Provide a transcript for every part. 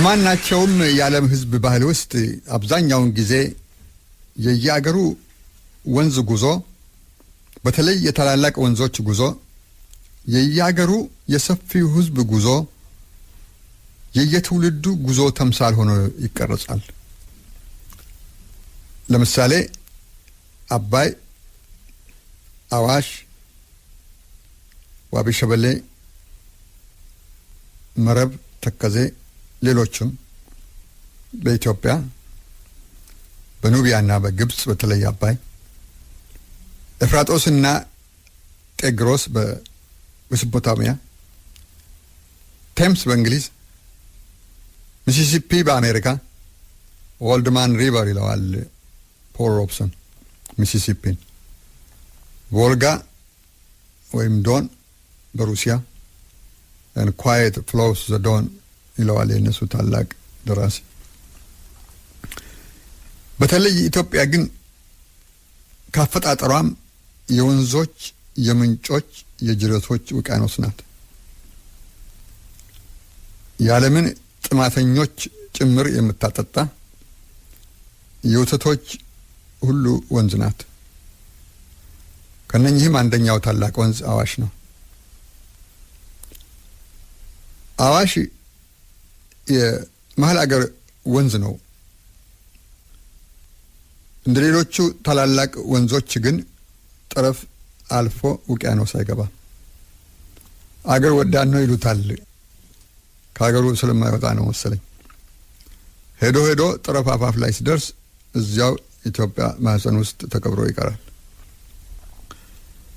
በማናቸውም የዓለም ህዝብ ባህል ውስጥ አብዛኛውን ጊዜ የየአገሩ ወንዝ ጉዞ በተለይ የታላላቅ ወንዞች ጉዞ የየአገሩ የሰፊው ህዝብ ጉዞ የየትውልዱ ጉዞ ተምሳል ሆኖ ይቀርጻል። ለምሳሌ አባይ፣ አዋሽ፣ ዋቢ ሸበሌ፣ መረብ፣ ተከዜ ሌሎችም በኢትዮጵያ በኑቢያና በግብጽ በተለይ አባይ፣ ኤፍራጦስና ጤግሮስ በሜሶፖታሚያ፣ ቴምስ በእንግሊዝ፣ ሚሲሲፒ በአሜሪካ ኦልድማን ሪቨር ይለዋል ፖል ሮብሰን ሚሲሲፒን፣ ቮልጋ ወይም ዶን በሩሲያ and quiet flows the Don ይለዋል የነሱ ታላቅ ደራሲ። በተለይ ኢትዮጵያ ግን ካፈጣጠሯም የወንዞች የምንጮች የጅረቶች ውቅያኖስ ናት። የዓለምን ጥማተኞች ጭምር የምታጠጣ የወተቶች ሁሉ ወንዝ ናት። ከነኚህም አንደኛው ታላቅ ወንዝ አዋሽ ነው። አዋሽ የመሃል አገር ወንዝ ነው። እንደሌሎቹ ታላላቅ ወንዞች ግን ጠረፍ አልፎ ውቅያኖስ አይገባም። አገር ወዳድ ነው ይሉታል። ከአገሩ ስለማይወጣ ነው መሰለኝ። ሄዶ ሄዶ ጠረፍ አፋፍ ላይ ሲደርስ እዚያው ኢትዮጵያ ማህፀን ውስጥ ተቀብሮ ይቀራል።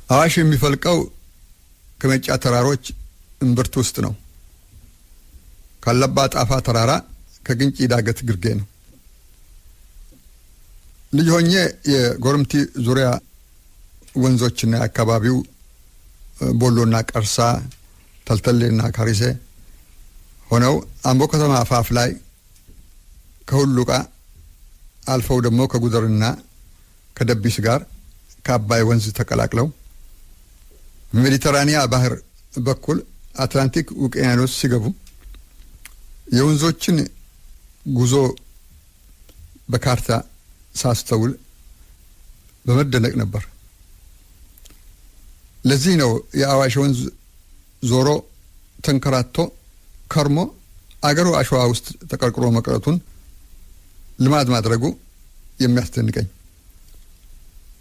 አዋሽ የሚፈልቀው ከመጫ ተራሮች እምብርት ውስጥ ነው። ካለባ ጣፋ ተራራ ከግንጪ ዳገት ግርጌ ነው። ልጅ ሆኜ የጎርምቲ ዙሪያ ወንዞችና አካባቢው ቦሎና ቀርሳ ተልተሌና ካሪሴ ሆነው አምቦ ከተማ አፋፍ ላይ ከሁሉቃ አልፈው ደግሞ ከጉደርና ከደቢስ ጋር ከአባይ ወንዝ ተቀላቅለው ሜዲተራኒያ ባህር በኩል አትላንቲክ ውቅያኖስ ሲገቡ የወንዞችን ጉዞ በካርታ ሳስተውል በመደነቅ ነበር። ለዚህ ነው የአዋሽ ወንዝ ዞሮ ተንከራቶ ከርሞ አገሩ አሸዋ ውስጥ ተቀርቅሮ መቅረቱን ልማድ ማድረጉ የሚያስደንቀኝ።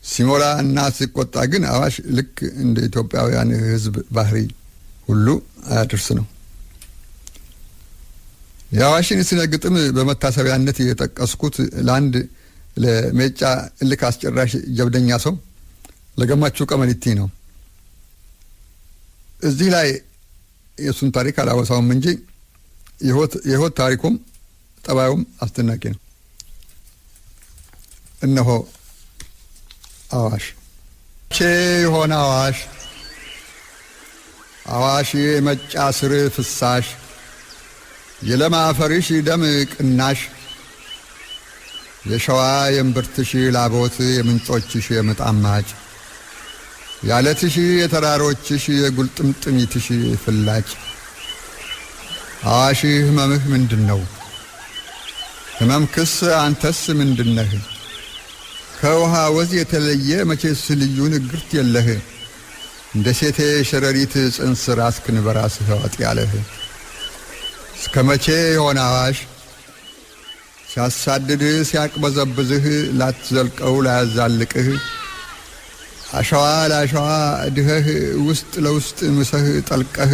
ሲሞላ እና ሲቆጣ ግን አዋሽ ልክ እንደ ኢትዮጵያውያን ህዝብ ባህሪ ሁሉ አያድርስ ነው። የአዋሽን ስነ ግጥም በመታሰቢያነት የጠቀስኩት ለአንድ ለሜጫ እልክ አስጨራሽ ጀብደኛ ሰው ለገማቹ ቀመኒቲ ነው። እዚህ ላይ የሱን ታሪክ አላወሳውም እንጂ የህይወት ታሪኩም ጠባዩም አስደናቂ ነው። እነሆ አዋሽ የሆነ አዋሽ አዋሽ የመጫ ስር ፍሳሽ የለማ አፈርሽ ደም ቅናሽ የሸዋ የእምብርትሽ ላቦት የምንጮችሽ የምጣማጭ ያለትሽ የተራሮችሽ የጉልጥምጥሚትሽ ፍላጭ አዋሽ ህመምህ ምንድነው? ህመምክስ አንተስ ምንድነህ? ከውሃ ወዝ የተለየ መቼስ ልዩ ንግርት የለህ እንደ ሴቴ ሸረሪት ጽንስ ራስክን በራስህ ዋጥ ያለህ እስከ መቼ የሆነ አዋሽ ሲያሳድድህ ሲያቅበዘብዝህ ላትዘልቀው ላያዛልቅህ አሸዋ ለአሸዋ ድኸህ ውስጥ ለውስጥ ምሰህ ጠልቀህ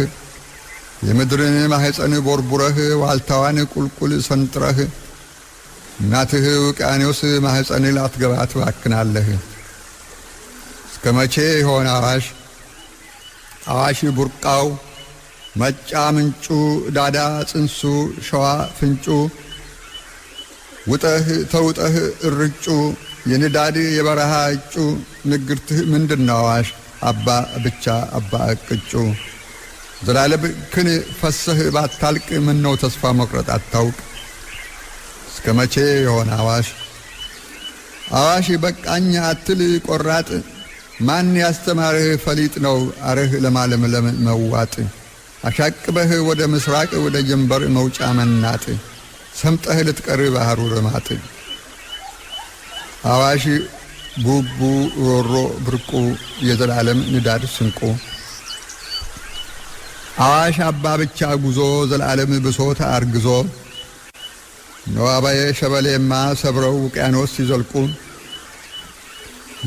የምድርን ማህፀን ቦርቡረህ ዋልታዋን ቁልቁል ሰንጥረህ እናትህ ውቅያኖስ ማህፀን ላትገባት ባክናለህ እስከ መቼ የሆነ አዋሽ አዋሽ ቡርቃው መጫ ምንጩ ዳዳ ጽንሱ ሸዋ ፍንጩ ውጠህ ተውጠህ እርጩ የንዳድ የበረሃ እጩ ንግርትህ ምንድነው አዋሽ አባ ብቻ አባ እቅጩ ዘላለም ክን ፈሰህ ባታልቅ ምነው ተስፋ መቁረጥ አታውቅ እስከ መቼ የሆነ አዋሽ አዋሽ በቃኝ አትል ቆራጥ ማን ያስተማርህ ፈሊጥ ነው አረህ ለማለምለም መዋጥ አሻቅበህ ወደ ምስራቅ ወደ ጀንበር መውጫ መናጥ ሰምጠህ ልትቀር ባህሩ ረማጥ አዋሽ ቡቡ ሮሮ ብርቁ የዘላለም ንዳድ ስንቁ አዋሽ አባ ብቻ ጉዞ ዘላለም ብሶት አርግዞ ነዋባዬ ሸበሌማ ሰብረው ውቅያኖስ ሲዘልቁ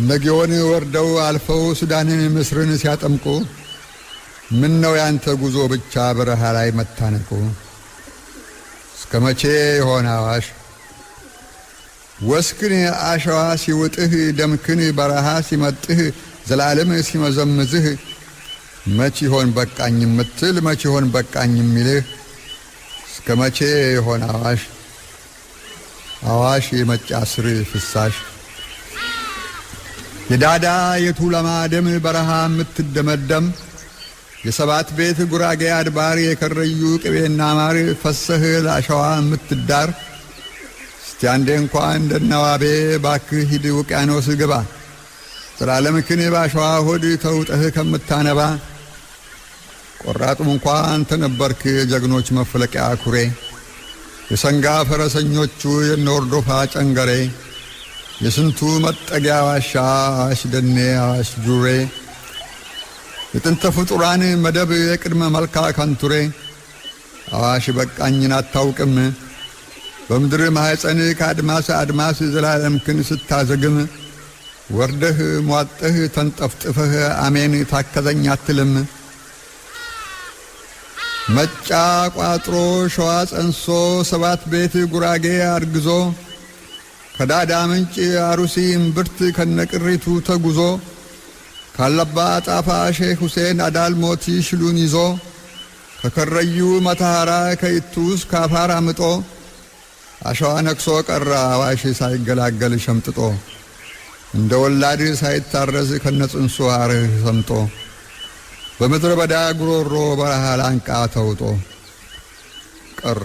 ነጊዮን ወርደው አልፈው ሱዳንን ምስርን ሲያጠምቁ ምን ነው ያንተ ጉዞ ብቻ በረሃ ላይ መታነቁ እስከመቼ ይሆን አዋሽ ወስክን አሸዋ ሲውጥህ ደምክን በረሃ ሲመጥህ ዘላለም ሲመዘምዝህ መቼ ይሆን በቃኝ ምትል መቼ ይሆን በቃኝ የሚልህ እስከመቼ ይሆን አዋሽ አዋሽ የመጫ ስር ፍሳሽ የዳዳ የቱለማ ደም በረሃ ምትደመደም የሰባት ቤት ጉራጌ አድባር የከረዩ ቅቤና ማር ፈሰህ ለአሸዋ ምትዳር እስቲ አንዴ እንኳን እንደነዋቤ ባክህ ሂድ ውቅያኖስ ግባ ዘላለምክን ባሸዋ ሆድ ተውጠህ ከምታነባ ቆራጡም እንኳን አንተ ነበርክ ጀግኖች መፍለቂያ ኩሬ የሰንጋ ፈረሰኞቹ የኖርዶፋ ጨንገሬ የስንቱ መጠጊያ ዋሻ አዋሽ ደኔ አዋሽ ጁሬ የጥንተ ፍጡራን መደብ የቅድመ መልካ ከንቱሬ አዋሽ በቃኝን አታውቅም በምድር ማህፀን ከአድማስ አድማስ ዘላለምክን ስታዘግም ወርደህ ሟጠህ ተንጠፍጥፈህ አሜን ታከዘኝ አትልም መጫ ቋጥሮ ሸዋ ጸንሶ ሰባት ቤት ጉራጌ አርግዞ ከዳዳ ምንጭ አሩሲ እምብርት ከነቅሪቱ ተጉዞ ካለባ ጣፋ ሼክ ሁሴን አዳል ሞቲ ሽሉን ይዞ ከከረዩ መታሃራ ከይቱስ ካፋር አምጦ አሸዋ ነክሶ ቀራ አዋሽ ሳይገላገል ሸምጥጦ እንደ ወላድ ሳይታረዝ ከነጽንሱ አርህ ሰምጦ በምድረ በዳ ጉሮሮ በረሃ ላንቃ ተውጦ ቀረ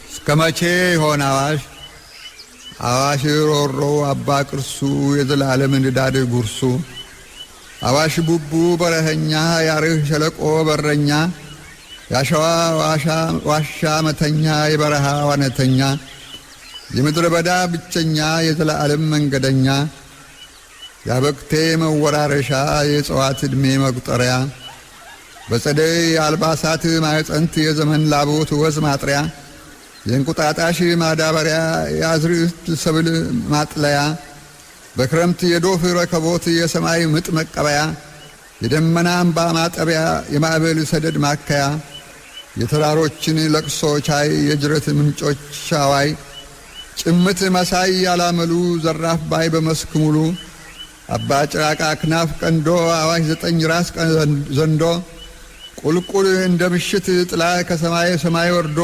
እስከመቼ ይሆን አዋሽ አዋሽ ሮሮ አባ ቅርሱ የዘላለም ንዳድ ጉርሱ አዋሽ ቡቡ በረኸኛ ያርህ ሸለቆ በረኛ ያሸዋ ዋሻ መተኛ የበረሃ ዋነተኛ የምድረ በዳ ብቸኛ የዘላለም መንገደኛ ያበክቴ መወራረሻ የጽዋት ዕድሜ መቁጠሪያ በጸደይ አልባሳት ማዕፀንት የዘመን ላቦት ወዝ ማጥሪያ የእንቁጣጣሽ ማዳበሪያ የአዝርዕት ሰብል ማጥለያ በክረምት የዶፍ ረከቦት የሰማይ ምጥ መቀበያ የደመና አምባ ማጠቢያ የማዕበል ሰደድ ማከያ የተራሮችን ለቅሶ ቻይ የጅረት ምንጮች ሻዋይ ጭምት መሳይ ያላመሉ ዘራፍ ባይ በመስክ ሙሉ አባ ጭራቃ ክናፍ ቀንዶ አዋሽ ዘጠኝ ራስ ዘንዶ ቁልቁል እንደ ምሽት ጥላ ከሰማይ ሰማይ ወርዶ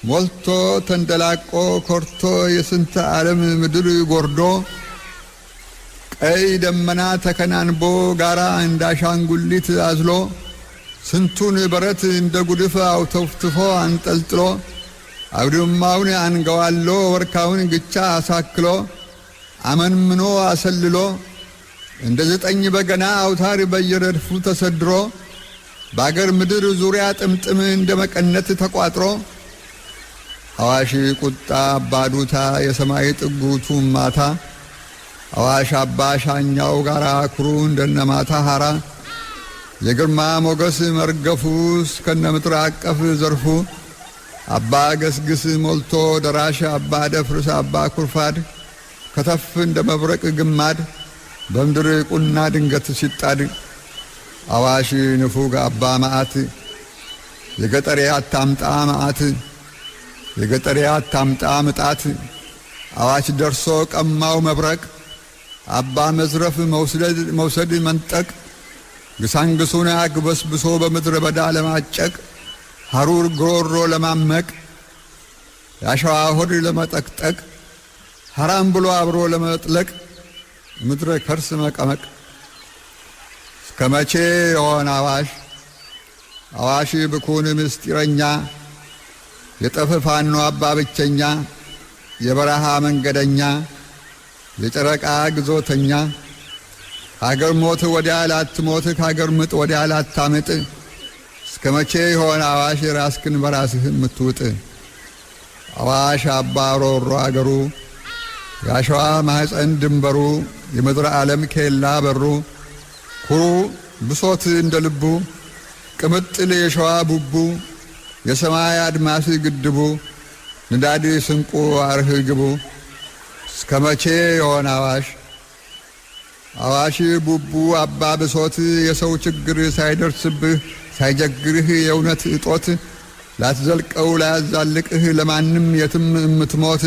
ሞልቶ ተንደላቆ ኮርቶ የስንት ዓለም ምድር ጎርዶ ቀይ ደመና ተከናንቦ ጋራ እንዳሻንጉሊት አዝሎ ስንቱን በረት እንደ ጉድፍ አውተፍትፎ አንጠልጥሎ አውድማውን አንገዋሎ ወርካውን ግቻ አሳክሎ አመንምኖ አሰልሎ እንደ ዘጠኝ በገና አውታር በየረድፉ ተሰድሮ ባገር ምድር ዙሪያ ጥምጥም እንደ መቀነት ተቋጥሮ አዋሽ ቁጣ አባዱታ የሰማይ ጥጉቱ ማታ አዋሽ አባ ሻኛው ጋራ ኩሩ እንደነማታ ሃራ የግርማ ሞገስ መርገፉ እስከነ ምድር አቀፍ ዘርፉ አባ ገስግስ ሞልቶ ደራሽ አባ ደፍርስ አባ ኩርፋድ ከተፍ እንደ መብረቅ ግማድ በምድር ቁና ድንገት ሲጣድ አዋሽ ንፉግ አባ ማአት የገጠሬ አታምጣ ማአት የገጠሬ አታምጣ ምጣት አዋሽ ደርሶ ቀማው መብረቅ አባ መዝረፍ መውሰድ መንጠቅ ግሳንግሱን አግበስብሶ በምድረ በዳ ለማጨቅ ሐሩር ግሮሮ ለማመቅ ያሸዋ ሆድ ለመጠቅጠቅ ሐራም ብሎ አብሮ ለመጥለቅ ምድረ ከርስ መቀመቅ እስከመቼ ይሆን አዋሽ አዋሽ ብኩን ምስጢረኛ የጠፈፋኖ አባ ብቸኛ የበረሃ መንገደኛ የጨረቃ ግዞተኛ ሀገር ሞት ወዲያ ላትሞት ከሀገር ምጥ ወዲያ ላታምጥ እስከመቼ ይሆን አዋሽ ራስክን በራስህ ምትውጥ አዋሽ አባሮሮ አገሩ ያሸዋ ማህፀን ድንበሩ የምድር ዓለም ኬላ በሩ ኩሩ ብሶት እንደ ልቡ ቅምጥል የሸዋ ቡቡ የሰማይ አድማስ ግድቡ ንዳድ ስንቁ አርህ ግቡ እስከ መቼ ይሆን አዋሽ ቡቡ አባ ብሶት የሰው ችግር ሳይደርስብህ ሳይጀግርህ የእውነት እጦት ላትዘልቀው ላያዛልቅህ ለማንም የትም እምትሞት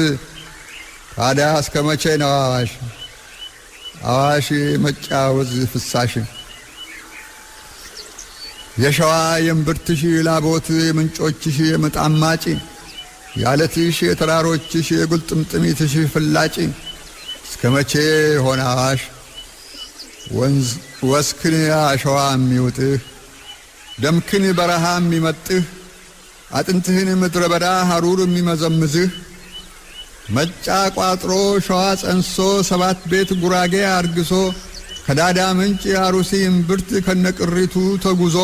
ታዲያ እስከ መቼ ነው አዋሽ መጫወዝ ፍሳሽ የሸዋ የእምብርትሽ ላቦት የምንጮችሽ የምጣማጭ ያለትሽ የተራሮችሽ የጉልጥምጥሚትሽ ፍላጭ እስከ መቼ ሆነ አዋሽ ወንዝ ወስክን አሸዋ የሚውጥህ ደምክን በረሃ የሚመጥህ አጥንትህን ምድረ በዳ ሐሩር የሚመዘምዝህ መጫ ቋጥሮ ሸዋ ጸንሶ 7 ቤት ጉራጌ አርግሶ ከዳዳ ምንጭ አሩሲ እምብርት ከነቅሪቱ ተጉዞ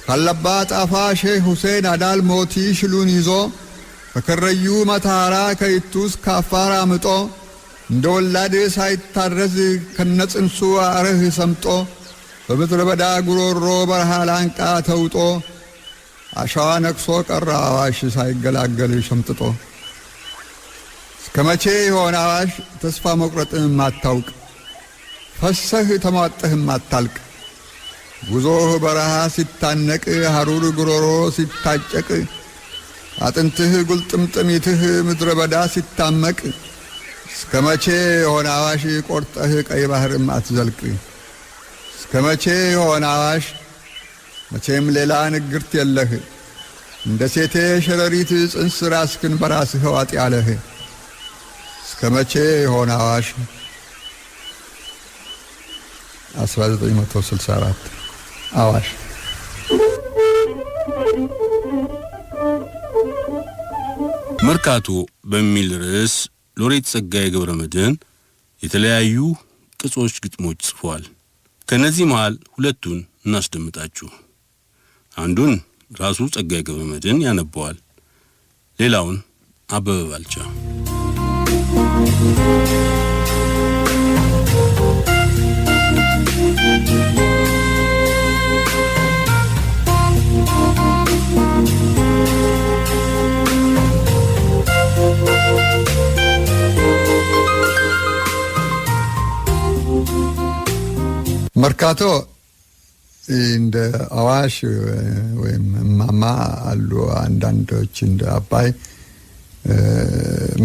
ካለባ ጣፋ ሼህ ሁሴን አዳል ሞቲ ሽሉን ይዞ ከከረዩ መታራ ከይቱስ ካፋራ ምጦ እንደ ወላድ ሳይታረዝ ከነጽንሱ አረህ ሰምጦ በምድረ በዳ ጉሮሮ በረሃ ላንቃ ተውጦ አሸዋ ነክሶ ቀረ አዋሽ ሳይገላገል ሸምጥጦ እስከ መቼ ይሆን አዋሽ ተስፋ መቁረጥን ማታውቅ ፈሰህ ተሟጠህ ማታልቅ ጉዞህ በረሃ ሲታነቅ ሐሩር ጉሮሮ ሲታጨቅ አጥንትህ ጉልጥምጥሚትህ ምድረ በዳ ሲታመቅ እስከ መቼ ይሆን አዋሽ ቆርጠህ ቀይ ባህርም አትዘልቅ እስከ መቼ ይሆን አዋሽ መቼም ሌላ ንግርት የለህ እንደ ሴቴ ሸረሪት ጽንስ ራስክን በራስህ ዋጥ ያለህ እስከ መቼ ይሆን አዋሽ 1964 አዋሽ መርካቶ በሚል ርዕስ ሎሬት ጸጋዬ ገብረመድህን የተለያዩ ቅጾች ግጥሞች ጽፏል። ከነዚህ መሃል ሁለቱን እናስደምጣችሁ። አንዱን ራሱ ጸጋዬ ገብረመድህን ያነበዋል፣ ሌላውን አበበ ባልቻ። መርካቶ እንደ አዋሽ ወይም ማማ አሉ አንዳንዶች እንደ አባይ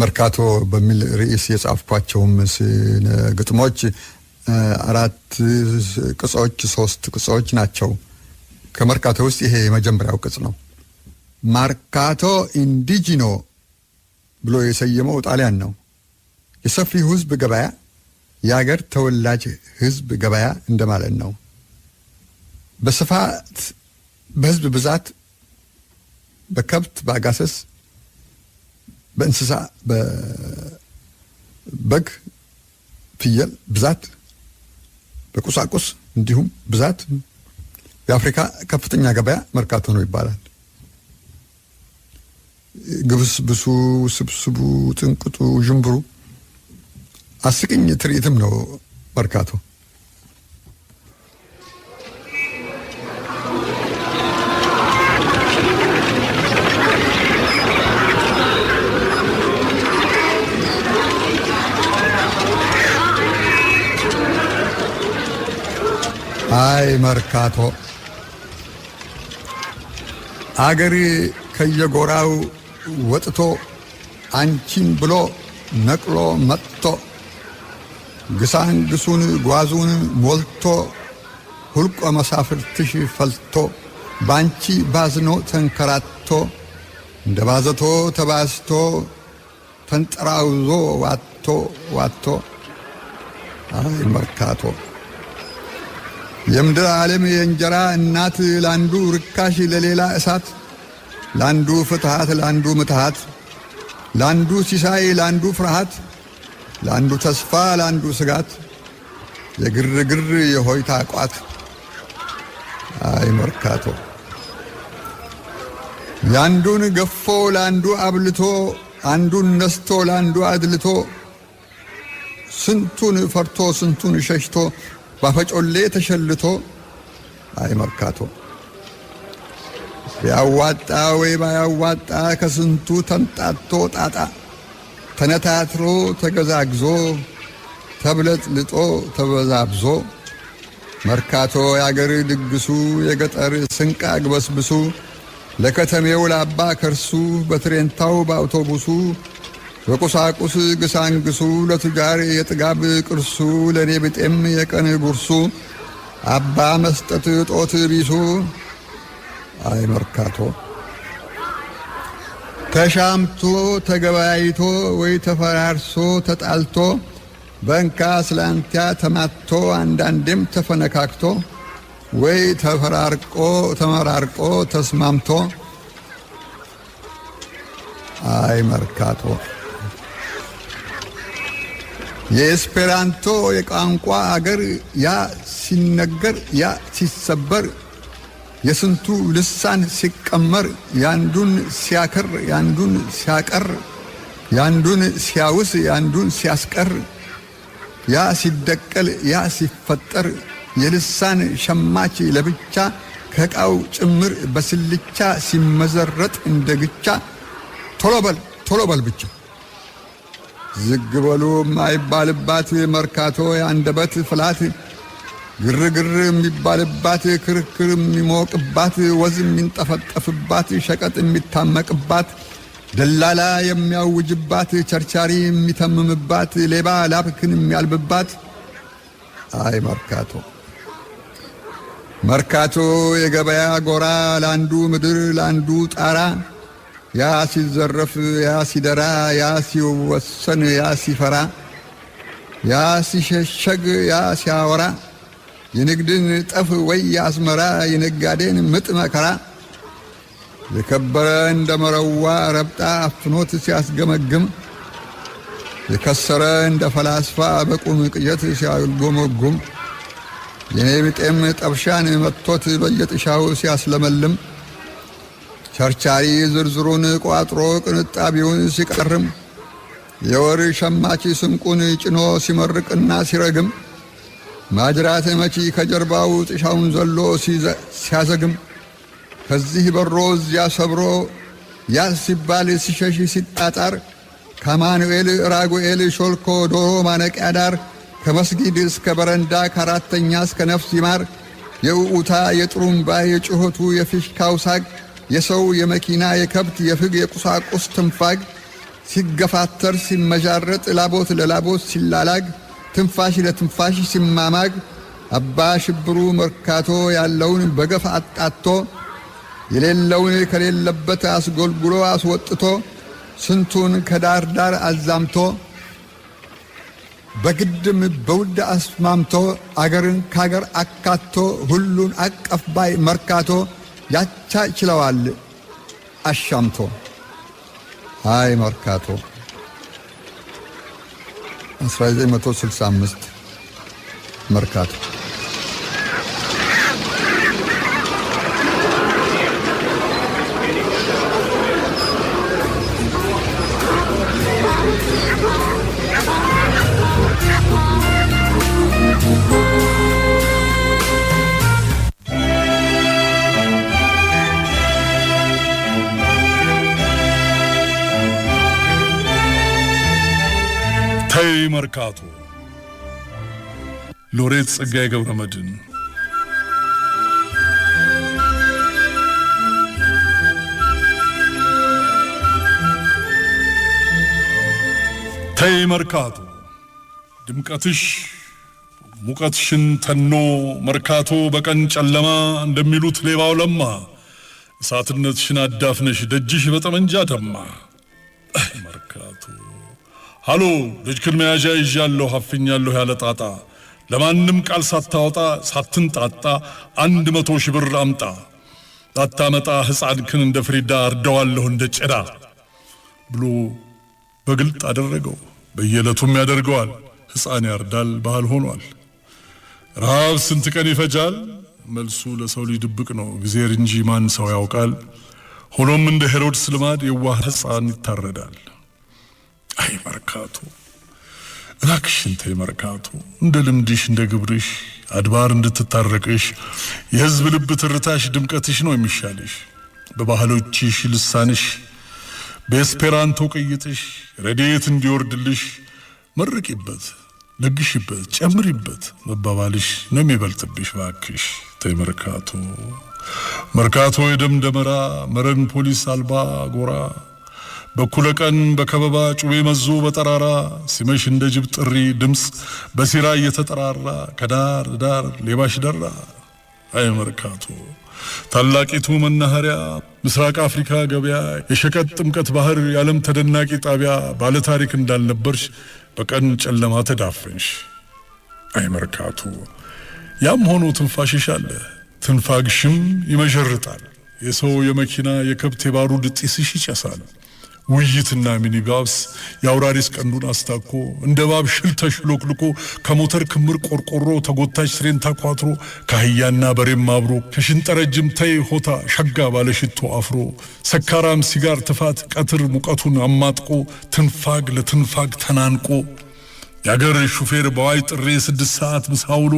መርካቶ በሚል ርዕስ የጻፍኳቸውም ግጥሞች 4 ቅጾች 3 ቅጾች ናቸው። ከመርካቶ ውስጥ ይሄ የመጀመሪያው ቅጽ ነው። ማርካቶ ኢንዲጂኖ ብሎ የሰየመው ጣሊያን ነው። የሰፊው ህዝብ ገበያ፣ የአገር ተወላጅ ህዝብ ገበያ እንደማለት ነው። በስፋት በህዝብ ብዛት በከብት በአጋሰስ በእንስሳ በበግ ፍየል ብዛት በቁሳቁስ እንዲሁም ብዛት የአፍሪካ ከፍተኛ ገበያ መርካቶ ነው ይባላል። ግብስብሱ ስብስቡ ጥንቅጡ ጅምብሩ አስቂኝ ትርኢትም ነው መርካቶ። አይ መርካቶ አገር ከየጎራው ወጥቶ አንቺን ብሎ ነቅሎ መጥቶ ግሳንግሱን ጓዙን ሞልቶ ሁልቆ መሳፍርትሽ ፈልቶ ባንቺ ባዝኖ ተንከራቶ እንደ ባዘቶ ተባስቶ ተንጠራውዞ ዋቶ አይ መርካቶ የምድር ዓለም የእንጀራ እናት ላንዱ ርካሽ ለሌላ እሳት ላንዱ ፍትሃት ላንዱ ምትሃት ላንዱ ሲሳይ ላንዱ ፍርሃት ላንዱ ተስፋ ላንዱ ስጋት የግርግር የሆይታ ቋት አይ መርካቶ ያንዱን ገፎ ላንዱ አብልቶ አንዱን ነስቶ ላንዱ አድልቶ ስንቱን ፈርቶ ስንቱን ሸሽቶ ባፈጮሌ ተሸልቶ አይ መርካቶ ያዋጣ ወይ ባያዋጣ ከስንቱ ተንጣቶ ጣጣ ተነታትሮ ተገዛግዞ ተብለጥልጦ ተበዛብዞ መርካቶ ያገር ድግሱ የገጠር ስንቅ አግበስብሱ ለከተሜው ላባ ከርሱ በትሬንታው በአውቶቡሱ በቁሳቁስ ግሳንግሱ ለቱጃር የጥጋብ ቅርሱ ለኔ ብጤም የቀን ጉርሱ አባ መስጠት ጦት ቢሱ አይ መርካቶ ተሻምቶ ተገባይቶ ወይ ተፈራርሶ ተጣልቶ በእንካ ስላንቲያ ተማቶ አንዳንዴም ተፈነካክቶ ወይ ተመራርቆ ተስማምቶ አይ መርካቶ የኤስፔራንቶ የቋንቋ አገር ያ ሲነገር ያ ሲሰበር የስንቱ ልሳን ሲቀመር ያንዱን ሲያከር ያንዱን ሲያቀር ያንዱን ሲያውስ ያንዱን ሲያስቀር ያ ሲደቀል ያ ሲፈጠር የልሳን ሸማች ለብቻ ከቃው ጭምር በስልቻ ሲመዘረጥ እንደግቻ ቶሎ በል ብቻ ዝግበሉ ማይባልባት መርካቶ ያንደበት ፍላት ግርግር የሚባልባት ክርክር የሚሞቅባት ወዝ የሚንጠፈጠፍባት ሸቀጥ የሚታመቅባት ደላላ የሚያውጅባት ቸርቻሪ የሚተምምባት ሌባ ላብክን የሚያልብባት አይ መርካቶ የገበያ ጎራ ላንዱ ምድር ላንዱ ጣራ ያ ሲዘረፍ ያ ሲደራ ያ ሲወሰን ያ ሲፈራ ያ ሲሸሸግ ያ ሲያወራ የንግድን ጠፍ ወይ አስመራ የነጋዴን ምጥ መከራ የከበረ እንደመረዋ ረብጣ አፍኖት ሲያስገመግም የከሰረ እንደ ፈላስፋ በቁም ቅየት ሲያልጎመጉም የኔ ብጤም ጠብሻን መጥቶት በየጥሻው ሲያስለመልም ቸርቻሪ ዝርዝሩን ቋጥሮ ቅንጣቢውን ሲቀርም የወር ሸማች ስንቁን ጭኖ ሲመርቅና ሲረግም ማጅራት መቺ ከጀርባው ጥሻውን ዘሎ ሲያዘግም ከዚህ በሮ እዚያ ሰብሮ ያ ሲባል ሲሸሽ ሲጣጣር ከማኑኤል ራጉኤል ሾልኮ ዶሮ ማነቂያ ዳር ከመስጊድ እስከ በረንዳ ከአራተኛ እስከ ነፍስ ይማር የውኡታ የጥሩምባ የጩኸቱ የፊሽካው ሳግ የሰው የመኪና የከብት የፍግ የቁሳቁስ ትንፋግ ሲገፋተር ሲመጃረጥ ላቦት ለላቦት ሲላላግ ትንፋሽ ለትንፋሽ ሲማማግ አባ ሽብሩ መርካቶ ያለውን በገፍ አጣቶ የሌለውን ከሌለበት አስጎልጉሎ አስወጥቶ ስንቱን ከዳር ዳር አዛምቶ በግድም በውድ አስማምቶ አገርን ካገር አካቶ ሁሉን አቀፍ ባይ መርካቶ ያቻችለዋል አሻምቶ አይ መርካቶ 1965 መርካቶ ተይ መርካቶ ሎሬት ጸጋዬ ገብረመድህን ተይ መርካቶ ድምቀትሽ ሙቀትሽን ተኖ መርካቶ በቀን ጨለማ እንደሚሉት ሌባው ለማ እሳትነትሽን አዳፍነሽ ደጅሽ በጠመንጃ ደማ መርካቶ ሃሎ ልጅክን መያዣ ይዣለሁ አፍኛለሁ ያለ ጣጣ ለማንም ቃል ሳታወጣ ሳትንጣጣ 100 ሺህ ብር አምጣ ታታመጣ ሕፃንክን እንደ ፍሪዳ አርደዋለሁ እንደ ጭዳ ብሎ በግልጥ አደረገው። በየለቱም ያደርገዋል። ሕፃን ያርዳል ባህል ሆኗል። ረሃብ ስንት ቀን ይፈጃል? መልሱ ለሰው ልጅ ድብቅ ነው። እግዚአብሔር እንጂ ማን ሰው ያውቃል? ሆኖም እንደ ሄሮድስ ልማድ የዋህ ሕፃን ይታረዳል። አይ መርካቶ እባክሽን ተይ መርካቶ፣ እንደ ልምድሽ እንደ ግብርሽ አድባር እንድትታረቅሽ የሕዝብ ልብ ትርታሽ ድምቀትሽ ነው የሚሻልሽ። በባህሎችሽ ልሳንሽ በኤስፔራንቶ ቅይጥሽ ረድኤት እንዲወርድልሽ መርቂበት፣ ለግሽበት፣ ጨምሪበት መባባልሽ ነው የሚበልጥብሽ። እባክሽ ተይ መርካቶ። መርካቶ የደምደመራ መረን ፖሊስ አልባ ጎራ፣ በኩለ ቀን በከበባ ጩቤ መዞ በጠራራ ሲመሽ እንደ ጅብ ጥሪ ድምፅ በሲራ እየተጠራራ ከዳር ዳር ሌባሽ ደራ። አይ መርካቶ ታላቂቱ መናኸሪያ ምስራቅ አፍሪካ ገበያ የሸቀጥ ጥምቀት ባህር የዓለም ተደናቂ ጣቢያ ባለ ታሪክ እንዳልነበርሽ በቀን ጨለማ ተዳፈንሽ። አይ መርካቶ ያም ሆኖ ትንፋሽሽ አለ፣ ትንፋግሽም ይመዠርጣል። የሰው የመኪና የከብት የባሩድ ጢስሽ ይጨሳል። ውይይትና ሚኒባስ የአውራሪስ ቀንዱን አስታኮ እንደ ባብ ሽል ተሽሎክልኮ ከሞተር ክምር ቆርቆሮ ተጎታች ስሬን ታኳትሮ ከአህያና በሬም አብሮ ከሽንጠረጅም ተይ ሆታ ሸጋ ባለሽቶ አፍሮ ሰካራም ሲጋር ትፋት ቀትር ሙቀቱን አማጥቆ ትንፋግ ለትንፋግ ተናንቆ ያገር ሹፌር በዋይ ጥሬ 6 ሰዓት ምሳውሎ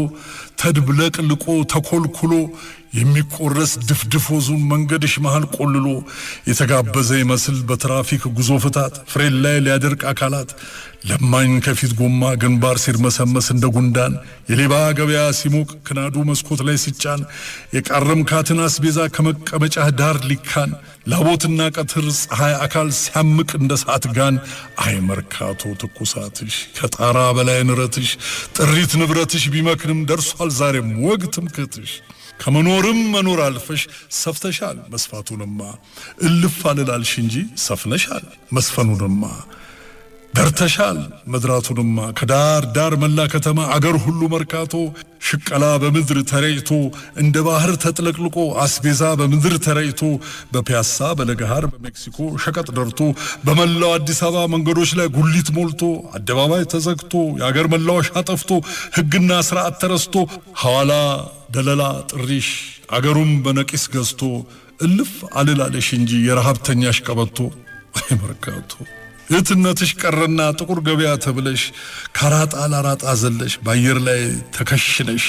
ተድብለቅልቆ ተኮልኩሎ የሚቆረስ ድፍድፍ ወዙን መንገድሽ መሃል ቆልሎ የተጋበዘ ይመስል በትራፊክ ጉዞ ፍታት ፍሬን ላይ ሊያደርቅ አካላት ለማኝ ከፊት ጎማ ግንባር ሲርመሰመስ እንደ ጉንዳን የሌባ ገበያ ሲሞቅ ክናዱ መስኮት ላይ ሲጫን የቃረምካትን አስቤዛ ከመቀመጫ ዳር ሊካን ላቦትና ቀትር ፀሐይ አካል ሲያምቅ እንደ ሳት ጋን። አይ መርካቶ ትኩሳትሽ ከጣራ በላይ ንረትሽ ጥሪት ንብረትሽ ቢመክንም ደርሷል ዛሬም ወግ ትምክትሽ። ከመኖርም መኖር አልፈሽ ሰፍተሻል መስፋቱንማ እልፍ አልላልሽ እንጂ ሰፍነሻል መስፈኑንማ ደርተሻል መድራቱንማ ከዳር ዳር መላ ከተማ አገር ሁሉ መርካቶ ሽቀላ በምድር ተረይቶ እንደ ባህር ተጥለቅልቆ አስቤዛ በምድር ተረይቶ በፒያሳ በለገሃር በሜክሲኮ ሸቀጥ ደርቶ በመላው አዲስ አበባ መንገዶች ላይ ጉሊት ሞልቶ አደባባይ ተዘግቶ የአገር መላወሻ ጠፍቶ ሕግና ስርዓት ተረስቶ ሐዋላ ደለላ ጥሪሽ አገሩም በነቂስ ገዝቶ እልፍ አልላለሽ እንጂ የረሃብተኛሽ ቀበቶ። አይ መርካቶ እትነትሽ ቀረና ጥቁር ገበያ ተብለሽ ካራጣ ላራጣ ዘለሽ ባየር ላይ ተከሽነሽ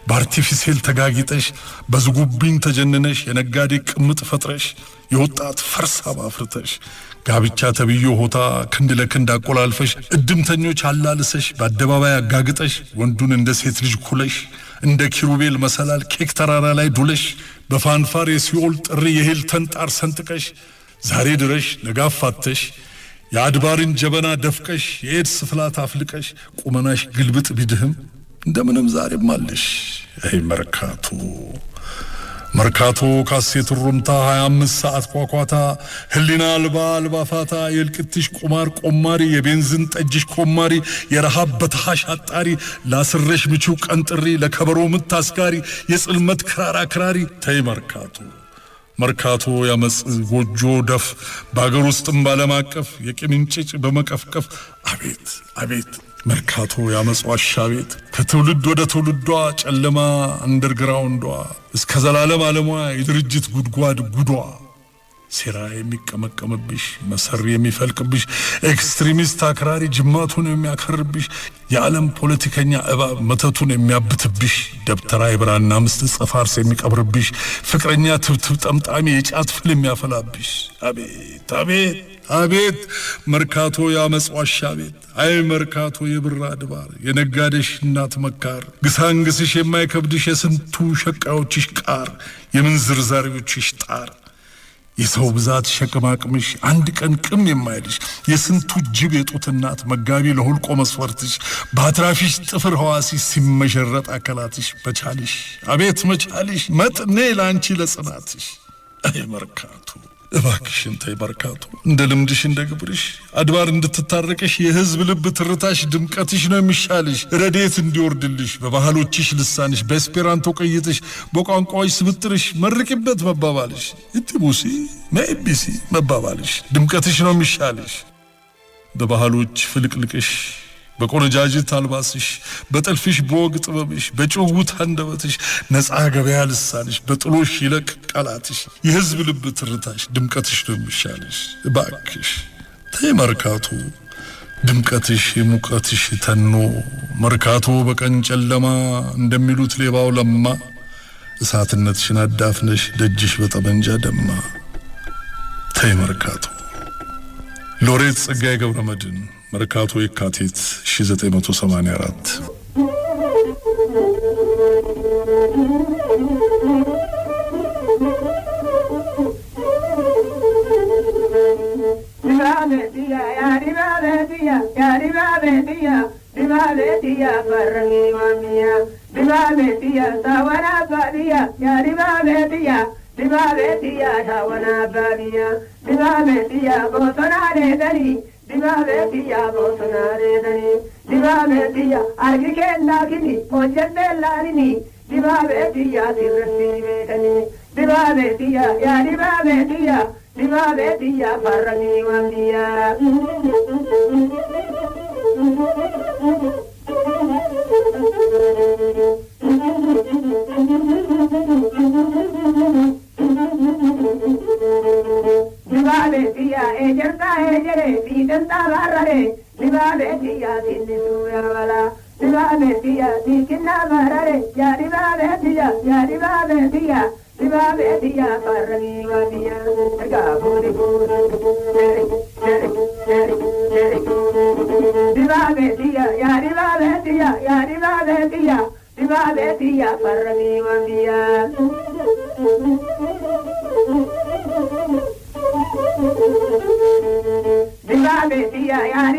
በአርቲፊሴል ተጋጊጠሽ በዝጉብኝ ተጀንነሽ የነጋዴ ቅምጥ ፈጥረሽ የወጣት ፈርሳ ባፍርተሽ ጋብቻ ተብዮ ሆታ ክንድ ለክንድ አቆላልፈሽ እድምተኞች አላልሰሽ በአደባባይ አጋግጠሽ ወንዱን እንደ ሴት ልጅ ኩለሽ እንደ ኪሩቤል መሰላል ኬክ ተራራ ላይ ዱለሽ በፋንፋር የሲኦል ጥሪ የሄልተን ጣር ሰንጥቀሽ ዛሬ ድረሽ ነጋፋተሽ የአድባርን ጀበና ደፍቀሽ የኤድስ ፍላት አፍልቀሽ ቁመናሽ ግልብጥ ቢድህም እንደምንም ዛሬም አለሽ። አይ መርካቶ መርካቶ ካሴት ሩምታ 25 ሰዓት ኳኳታ ህሊና አልባፋታ የልቅትሽ ቁማር ቆማሪ የቤንዝን ጠጅሽ ኮማሪ የረሃብ በተሃሽ አጣሪ ላስረሽ ምቹ ቀንጥሪ ለከበሮ ምታስጋሪ የጽልመት ክራሪ ተይ መርካቶ መርካቶ ያመጽ ጎጆ ደፍ በአገር ውስጥም ባለም አቀፍ የቅምንጭጭ በመቀፍቀፍ አቤት አቤት መርካቶ ያመጽ ዋሻ ቤት ከትውልድ ወደ ትውልዷ ጨለማ አንደርግራውንዷ እስከ ዘላለም ዓለሟ የድርጅት ጉድጓድ ጉዷ ሴራ የሚቀመቀምብሽ መሰሪ የሚፈልቅብሽ ኤክስትሪሚስት አክራሪ ጅማቱን የሚያከርብሽ የዓለም ፖለቲከኛ እባብ መተቱን የሚያብትብሽ ደብተራ የብራና ምስት ጽፋርስ የሚቀብርብሽ ፍቅረኛ ትብትብ ጠምጣሚ የጫት ፍል የሚያፈላብሽ አቤት አቤት አቤት መርካቶ ያመጽ ዋሻ ቤት አይ መርካቶ የብራ ድባር የነጋዴሽ እናት መካር ግሳንግስሽ የማይከብድሽ የስንቱ ሸቃዮችሽ ቃር የምንዝር ዛሬዎችሽ ጣር የሰው ብዛት ሸቅማቅምሽ አንድ ቀን ቅም የማይልሽ የስንቱ ጅብ የጡት እናት መጋቢ ለሁልቆ መስፈርትሽ ባትራፊሽ ጥፍር ህዋሲ ሲመሸረጥ አከላትሽ በቻልሽ አቤት መቻልሽ መጥኔ ላንቺ ለጽናትሽ አይ መርካቶ እባክሽን ተይ መርካቶ እንደ ልምድሽ እንደ ግብርሽ አድባር እንድትታረቀሽ የህዝብ ልብ ትርታሽ ድምቀትሽ ነው የሚሻልሽ ረድኤት እንዲወርድልሽ በባህሎችሽ ልሳንሽ በኤስፔራንቶ ቀይጥሽ በቋንቋዎች ስብጥርሽ መርቂበት መባባልሽ እትቡሲ መኤቢሲ መባባልሽ ድምቀትሽ ነው የሚሻልሽ በባህሎች ፍልቅልቅሽ በቆነጃጅት አልባስሽ በጥልፍሽ በወግ ጥበብሽ በጭውውት አንደበትሽ ነፃ ገበያ ልሳንሽ በጥሎሽ ይለቅ ቃላትሽ የሕዝብ ልብ ትርታሽ ድምቀትሽ ነው የሚሻልሽ እባክሽ ተይ መርካቶ ድምቀትሽ ሙቀትሽ ተኖ መርካቶ በቀን ጨለማ እንደሚሉት ሌባው ለማ እሳትነትሽን አዳፍነሽ ደጅሽ በጠመንጃ ደማ ተይ መርካቶ ሎሬት ጸጋዬ ገብረመድህን መርካቶ የካቲት 1984 Dibabeetiya bosonareedani dibabeetiya argikeellakini hojjatteellaalini dibabeetiya sirratti beekani dibabeetiya yaa dibabeetiya farranii wamdiya dibabeetiya ejerta ejere fiidenta barrare dibabeetiya sinnisu yabala dibabeetiya sikinna barrare yaa dibabeetiya farranii wamdiya gaafuri dibabeetiya yaa dibabeetiya farranii wamdiya dibabeetiya yaa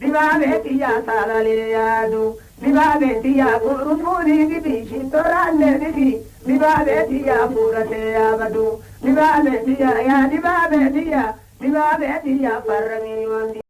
dibabeetiya salaleyaadu dibabeetiya kurufuuni gidi shittoraanne gidi dibabeetiya fuurate yaabadu dibabeetiya yaa dibabeetiya farranii wamdi